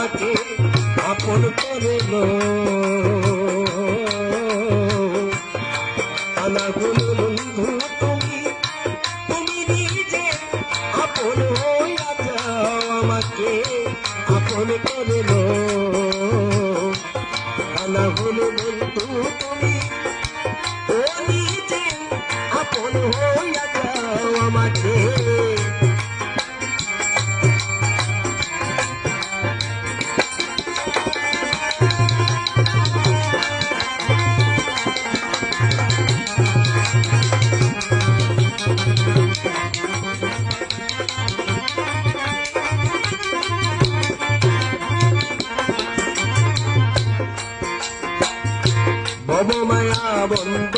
আমাকে আপন করে লো। আনাগুলো বন্ধু তুমি, তুমি নিজে আপন হইয়া যাও, আমাকে আপন করে লো। আনাগুলো বন্ধু তুমি, ও নিজে আপন হইয়া যাও, আমাকে ভব মায়া বন্ধ